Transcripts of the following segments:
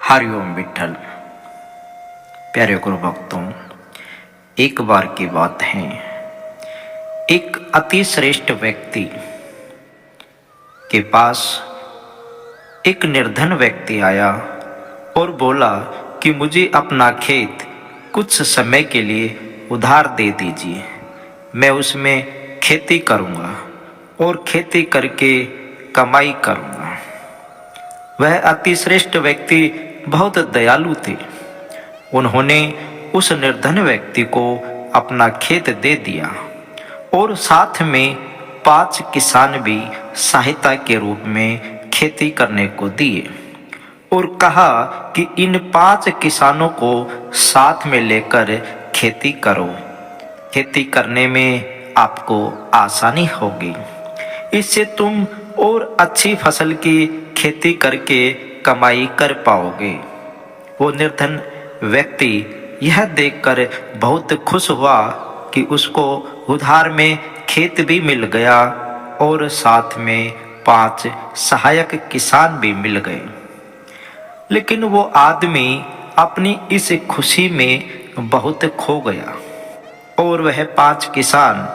हरिओम विठल। प्यारे गुरु भक्तों, एक बार की बात है, एक अति श्रेष्ठ व्यक्ति के पास एक निर्धन व्यक्ति आया और बोला कि मुझे अपना खेत कुछ समय के लिए उधार दे दीजिए, मैं उसमें खेती करूँगा और खेती करके कमाई करूँगा। वह अति श्रेष्ठ व्यक्ति बहुत दयालु थे। उन्होंने उस निर्धन व्यक्ति को अपना खेत दे दिया और साथ में 5 किसान भी सहायता के रूप में खेती करने को दिए और कहा कि इन 5 किसानों को साथ में लेकर खेती करो, खेती करने में आपको आसानी होगी, इससे तुम और अच्छी फसल की खेती करके कमाई कर पाओगे। वो निर्धन व्यक्ति यह देखकर बहुत खुश हुआ कि उसको उधार में खेत भी मिल गया और साथ में 5 सहायक किसान भी मिल गए। लेकिन वो आदमी अपनी इस खुशी में बहुत खो गया और वह 5 किसान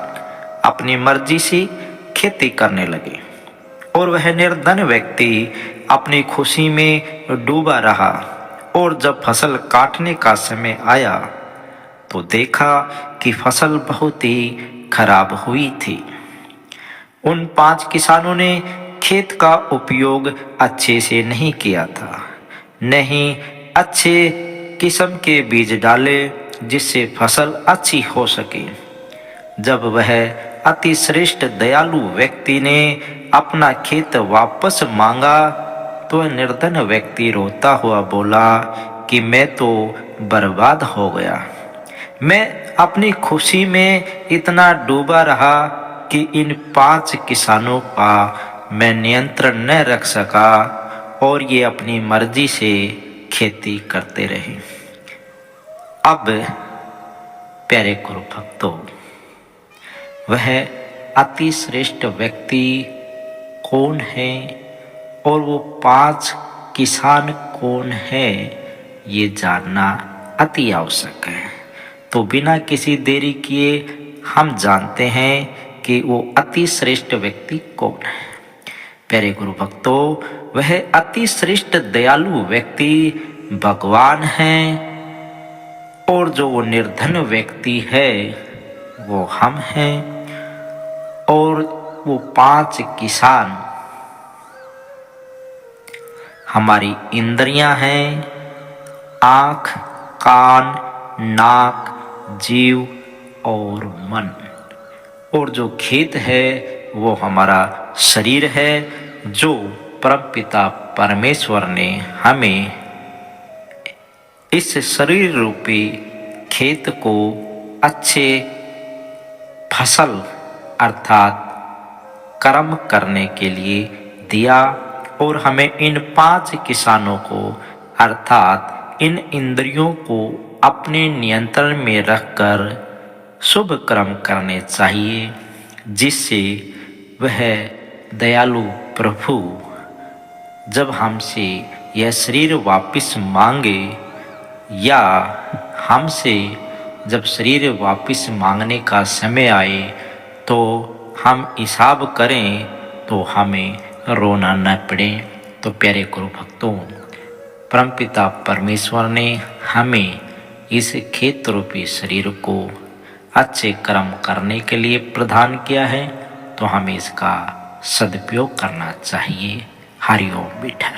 अपनी मर्जी से खेती करने लगे और वह निर्धन व्यक्ति अपनी खुशी में डूबा रहा। और जब फसल काटने का समय आया तो देखा कि फसल बहुत ही खराब हुई थी। उन 5 किसानों ने खेत का उपयोग अच्छे से नहीं किया था, नहीं अच्छे किस्म के बीज डाले जिससे फसल अच्छी हो सके। जब वह अति श्रेष्ठ दयालु व्यक्ति ने अपना खेत वापस मांगा तो निर्धन व्यक्ति रोता हुआ बोला कि मैं तो बर्बाद हो गया, मैं अपनी खुशी में इतना डूबा रहा कि इन 5 किसानों का मैं नियंत्रण न रख सका और ये अपनी मर्जी से खेती करते रहे। अब प्यारे गुरु भक्तों, वह अति श्रेष्ठ व्यक्ति कौन है और वो 5 किसान कौन है, ये जानना अति आवश्यक है। तो बिना किसी देरी किए हम जानते हैं कि वो अति श्रेष्ठ व्यक्ति कौन है। प्यारे गुरु भक्तों, वह अति श्रेष्ठ दयालु व्यक्ति भगवान हैं और जो वो निर्धन व्यक्ति है वो हम हैं और वो 5 किसान हमारी इंद्रियां हैं, आँख, कान, नाक, जीव और मन। और जो खेत है वो हमारा शरीर है, जो परमपिता परमेश्वर ने हमें इस शरीर रूपी खेत को अच्छे फसल अर्थात कर्म करने के लिए दिया और हमें इन 5 किसानों को अर्थात इन इंद्रियों को अपने नियंत्रण में रखकर शुभ कर्म करने चाहिए, जिससे वह दयालु प्रभु जब हमसे यह शरीर वापस मांगे या हमसे जब शरीर वापस मांगने का समय आए तो हम हिसाब करें तो हमें रोना न पड़े। तो प्यारे गुरु भक्तों, परमपिता परमेश्वर ने हमें इस खेत रूपी शरीर को अच्छे कर्म करने के लिए प्रदान किया है, तो हमें इसका सदुपयोग करना चाहिए। हरिओम विठल।